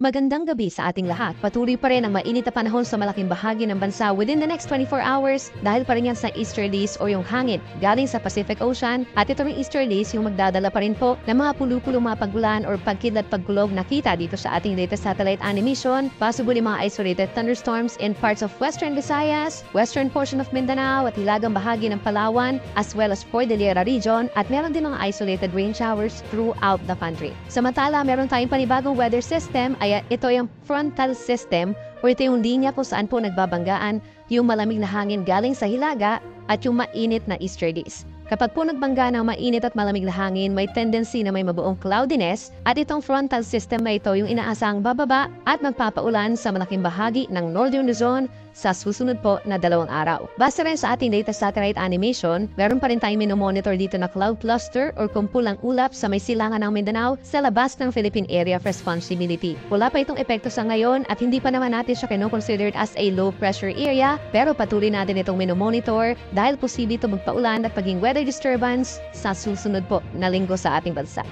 Magandang gabi sa ating lahat. Patuloy pa rin ang mainit na panahon sa malaking bahagi ng bansa within the next 24 hours dahil pa rin yan sa easterlies o yung hangin galing sa Pacific Ocean at ito ring easterlies yung magdadala pa rin po ng mga pulu-pulong mga paggulan or pagkidlat pagkulog nakita dito sa ating latest satellite animation. Possible yung mga isolated thunderstorms in parts of western Visayas, western portion of Mindanao at hilagang bahagi ng Palawan as well as Cordillera region at meron din mga isolated rain showers throughout the country. Samantala, meron tayong panibagong weather system ay ito yung frontal system o ito yung linya kung saan po nagbabanggaan yung malamig na hangin galing sa hilaga at yung mainit na easterlies. Kapag po nagbangga ng mainit at malamig na hangin, may tendency na may mabuong cloudiness at itong frontal system na ito yung inaasahang bababa at magpapaulan sa malaking bahagi ng Northern Luzon sa susunod po na 2 araw. Base rin sa ating latest satellite animation, meron pa rin tayong minomonitor dito na cloud cluster or kumpulang ulap sa may silangan ng Mindanao sa labas ng Philippine Area of Responsibility. Wala pa itong epekto sa ngayon at hindi pa naman natin siya kino-considered as a low pressure area pero patuloy natin itong minomonitor dahil posible ito magpaulan at maging weather disturbance sa susunod po na linggo sa ating bansa.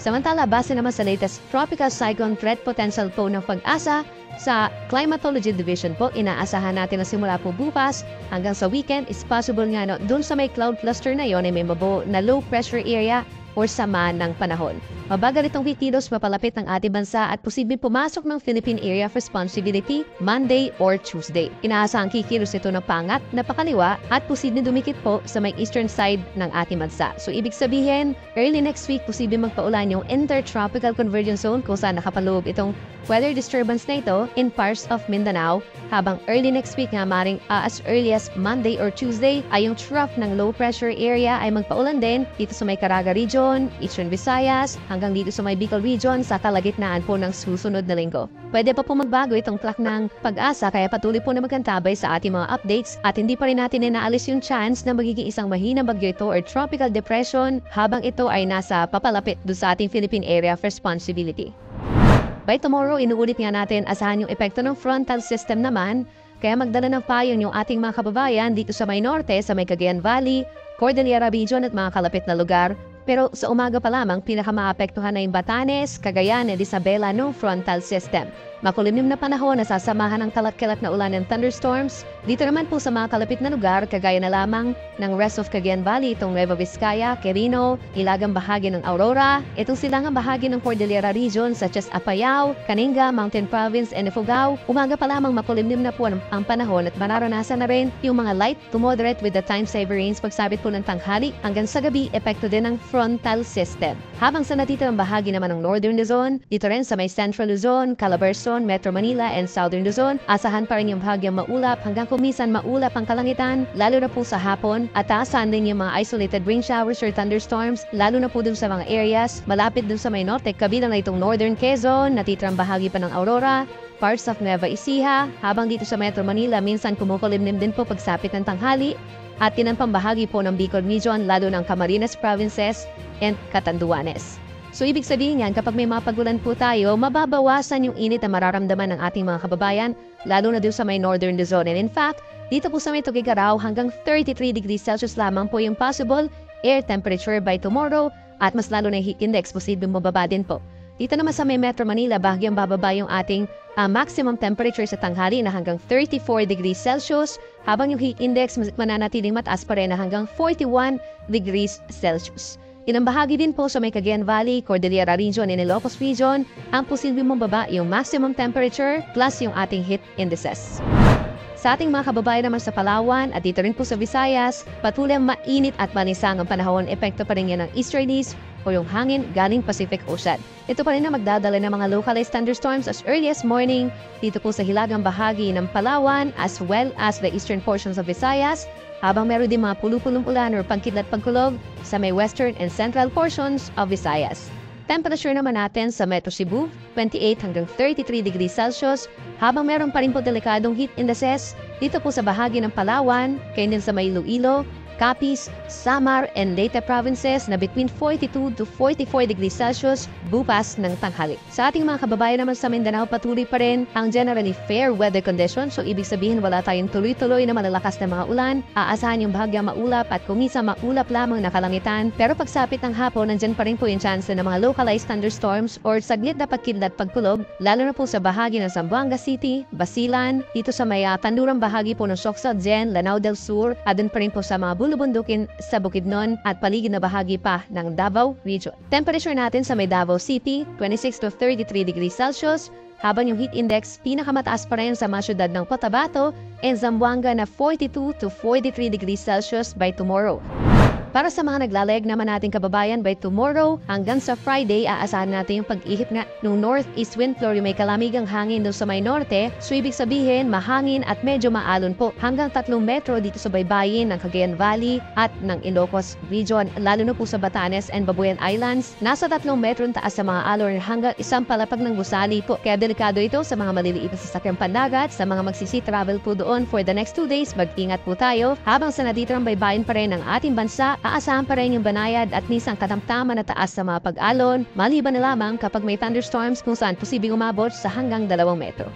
Samantala, base naman sa latest tropical cyclone threat potential po ng Pag-asa, sa Climatology Division po, inaasahan natin na simula po bukas hanggang sa weekend is possible nga no, dun sa may cloud cluster na yon ay may mabuo na low pressure area or sama ng panahon. Mabagal itong kikilos papalapit ng ating bansa at posibleng pumasok ng Philippine Area of Responsibility Monday or Tuesday. Inaasahang kikilos ito ng pangat na pakaliwa at posibleng dumikit po sa may eastern side ng ating bansa. So ibig sabihin, early next week posibleng magpaulan yung Intertropical Convergence Zone kung saan nakapaloob itong weather disturbance na ito in parts of Mindanao, habang early next week nga maring as early as Monday or Tuesday ay yung trough ng low pressure area ay magpaulan din dito sa may Caraga region, Eastern Visayas, hanggang dito sa may Bicol region sa kalagitnaan po ng susunod na linggo. Pwede pa po magbago itong track ng Pag-asa kaya patuloy po na magkantabay sa ating mga updates at hindi pa rin natin inaalis yung chance na magiging isang mahinang bagyo ito or tropical depression habang ito ay nasa papalapit do sa ating Philippine Area of Responsibility. By tomorrow, inuulit nga natin asahan yung epekto ng frontal system naman, kaya magdala ng payon yung ating mga kababayan dito sa may norte, sa may Cagayan Valley, Cordillera region at mga kalapit na lugar. Pero sa umaga pa lamang, pinakamaapektuhan na yung Batanes, Cagayan at Isabela ng frontal system. Makulimlim na panahon na sasamahan ng kalat-kalat na ulan ng thunderstorms. Dito naman po sa mga kalapit na lugar, kagaya na lamang ng rest of Cagayan Valley, itong Nueva Vizcaya, Quirino, hilagang bahagi ng Aurora, itong silangang bahagi ng Cordillera region such as Apayao, Kaninga, Mountain Province, and Ifugao. Umaga pa lamang makulimlim na po ang panahon at mararanasan na rin yung mga light to moderate with the time-saver rains pagsabit po ng tanghali hanggang sa gabi, epekto din ng frontal system. Habang sa natitirang bahagi naman ng Northern Luzon, dito rin sa may Central Luzon, Calabarzon, Metro Manila, and Southern Luzon, asahan pa rin yung bahagyang maulap hanggang kumisan maulap ang kalangitan, lalo na po sa hapon, at taasan din yung mga isolated rain showers or thunderstorms, lalo na po dun sa mga areas, malapit dun sa may norte, kabilang na itong Northern Quezon, natitirang bahagi pa ng Aurora, parts of Nueva Ecija, habang dito sa Metro Manila, minsan kumukulimlim din po pagsapit ng tanghali, at tinampang bahagi po ng Bicol region, lalo ng Camarines Provinces and Catanduanes. So ibig sabihin yan, kapag may mga pagulan po tayo, mababawasan yung init na mararamdaman ng ating mga kababayan, lalo na doon sa may Northern Luzon. And in fact, dito po sa may Tuguegarao, hanggang 33 degrees Celsius lamang po yung possible air temperature by tomorrow at mas lalo na yung heat index, posibleng mababa din po. Dito naman sa may Metro Manila, bahagyang bababa yung ating maximum temperature sa tanghali na hanggang 34 degrees Celsius, habang yung heat index mananatiling mataas pa rin na hanggang 41 degrees Celsius. Ilang bahagi din po sa may Cagayan Valley, Cordillera region, and Ilocos region, ang posibleng mababa yung maximum temperature plus yung ating heat indices. Sa ating mga kababayan naman sa Palawan at dito rin po sa Visayas, patuloy mainit at manisang ang panahon, epekto pa rin yan ng easterlies o yung hangin galing Pacific Ocean. Ito pa rin na magdadala ng mga localized thunderstorms as early as morning dito po sa hilagang bahagi ng Palawan as well as the eastern portions of Visayas, habang meron din mga pulu-pulong ulan or pagkidlat pagkulog sa may western and central portions of Visayas. Temperature naman natin sa Metro Cebu, 28 hanggang 33 degrees Celsius, habang meron pa rin po delikadong heat indices dito po sa bahagi ng Palawan, kayo din sa may Iloilo, Capiz, Samar, and Leyte provinces na between 42 to 44 degrees Celsius bukas ng tanghali. Sa ating mga kababayan naman sa Mindanao, patuloy pa rin ang generally fair weather conditions. So ibig sabihin wala tayong tuloy-tuloy na malalakas na mga ulan. Aasahan yung bahagyang maulap at kung minsan maulap lamang na kalangitan. Pero pagsapit ng hapon, nandyan pa rin po yung chance ng mga localized thunderstorms or saglit na pagkidlat pagkulog, lalo na po sa bahagi ng Zamboanga City, Basilan, dito sa may tandurang bahagi po ng Socsodzien, Lanao del Sur, at dun pa rin po sa mga bulubundukin sa Bukidnon at paligid na bahagi pa ng Davao Region. Temperature natin sa may Davao City, 26 to 33 degrees Celsius, habang yung heat index pinakamataas pa rin sa mga syudad ng Cotabato and Zamboanga na 42 to 43 degrees Celsius by tomorrow. Para sa mga naglalayag naman nating kababayan, by tomorrow hanggang sa Friday, aasahan natin yung pag-ihip nga ng northeast wind flow, yung may kalamigang hangin doon sa may norte. So ibig sabihin, mahangin at medyo maalon po hanggang 3 metro dito sa baybayin ng Cagayan Valley at ng Ilocos Region, lalo na po sa Batanes and Babuyan Islands. Nasa 3 metro taas sa mga alon hanggang 1 palapag ng gusali po. Kaya delikado ito sa mga maliliit na sasakyang pandagat, sa mga magsisi travel po doon for the next 2 days. Mag-ingat po tayo habang sa natitirang baybayin pa rin ng ating bansa. Aasahan pa rin yung banayad at minsan katamtaman na taas sa mga pag-alon, maliban na lamang kapag may thunderstorms kung saan posibleng umabot sa hanggang 2 metro.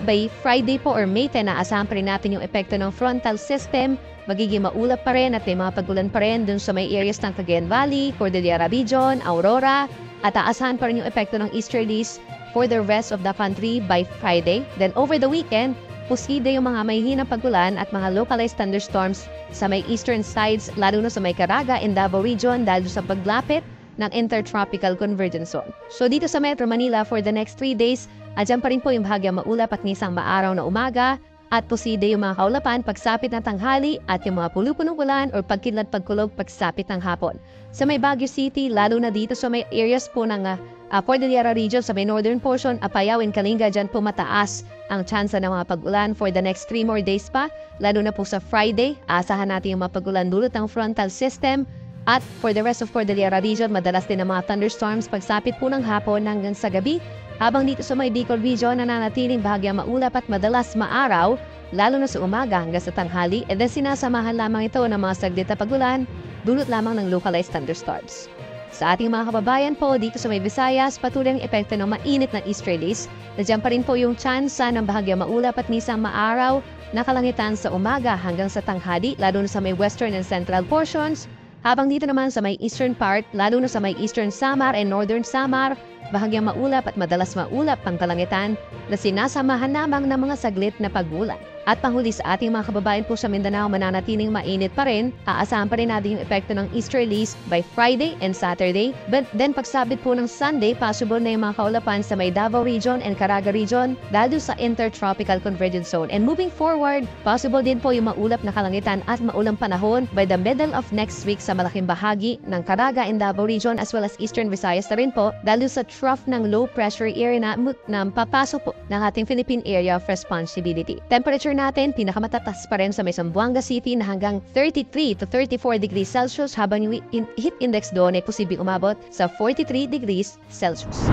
By Friday po or May 10, aasahan pa rin natin yung epekto ng frontal system. Magiging maulap pa rin at may mga pagulan pa rin dun sa may areas ng Cagayan Valley, Cordillera Region, Aurora, at aasahan pa rin yung epekto ng easterlies for the rest of the country by Friday. Then over the weekend, posible yung mga may hinang pagulan at mga localized thunderstorms sa may eastern sides, lalo na sa may Caraga and Davao Region dahil sa paglapit ng Intertropical Convergence Zone. So dito sa Metro Manila for the next 3 days, andyan pa rin po yung bahagyang maulap at nisang maaraw na umaga at posible yung mga kaulapan pagsapit ng tanghali at yung mga pulupunong ulan o pagkidlat pagkulog pagsapit ng hapon. Sa may Baguio City, lalo na dito sa may areas po ng Cordillera Region sa may northern portion, Apayao and Kalinga, dyan po mataas ang tsansa ng mga pag-ulan for the next 3 more days pa. Lalo na po sa Friday, asahan natin yung mga pag-ulan dulot ng frontal system. At for the rest of Cordillera Region, madalas din ang mga thunderstorms pagsapit po ng hapon hanggang sa gabi. Habang dito sa may Bicol Region, nananatiling bahagyang maulap at madalas maaraw, lalo na sa umaga hanggang sa tanghali. And then sinasamahan lamang ito ng mga saglit na pag-ulan, dulot lamang ng localized thunderstorms. Sa ating mga kababayan po dito sa may Visayas, patuloy ang epekto ng mainit na easterlies. Nandiyan pa rin po yung tsansa ng bahagyang maulap at minsan maaraw na kalangitan sa umaga hanggang sa tanghali, lalo na sa may western and central portions. Habang dito naman sa may eastern part, lalo na sa may eastern Samar and northern Samar, bahagyang maulap at madalas maulap ang kalangitan na sinasamahan lamang ng mga saglit na pag-ulan. At panghuli sa ating mga kababayan po sa Mindanao, mananatiling mainit pa rin. Aasahan pa rin natin yung epekto ng easterlies by Friday and Saturday. But then pagsabit po ng Sunday, possible na yung mga kaulapan sa may Davao Region and Caraga Region dahil sa Intertropical Convergence Zone. And moving forward, possible din po yung maulap na kalangitan at maulang panahon by the middle of next week sa malaking bahagi ng Caraga and Davao Region as well as Eastern Visayas na rin po dahil sa trough ng low pressure area na papasok po ng ating Philippine Area of Responsibility. Temperature natin, pinakamatatas pa rin sa may Zamboanga City na hanggang 33 to 34 degrees Celsius habang yung heat index doon ay posibleng umabot sa 43 degrees Celsius.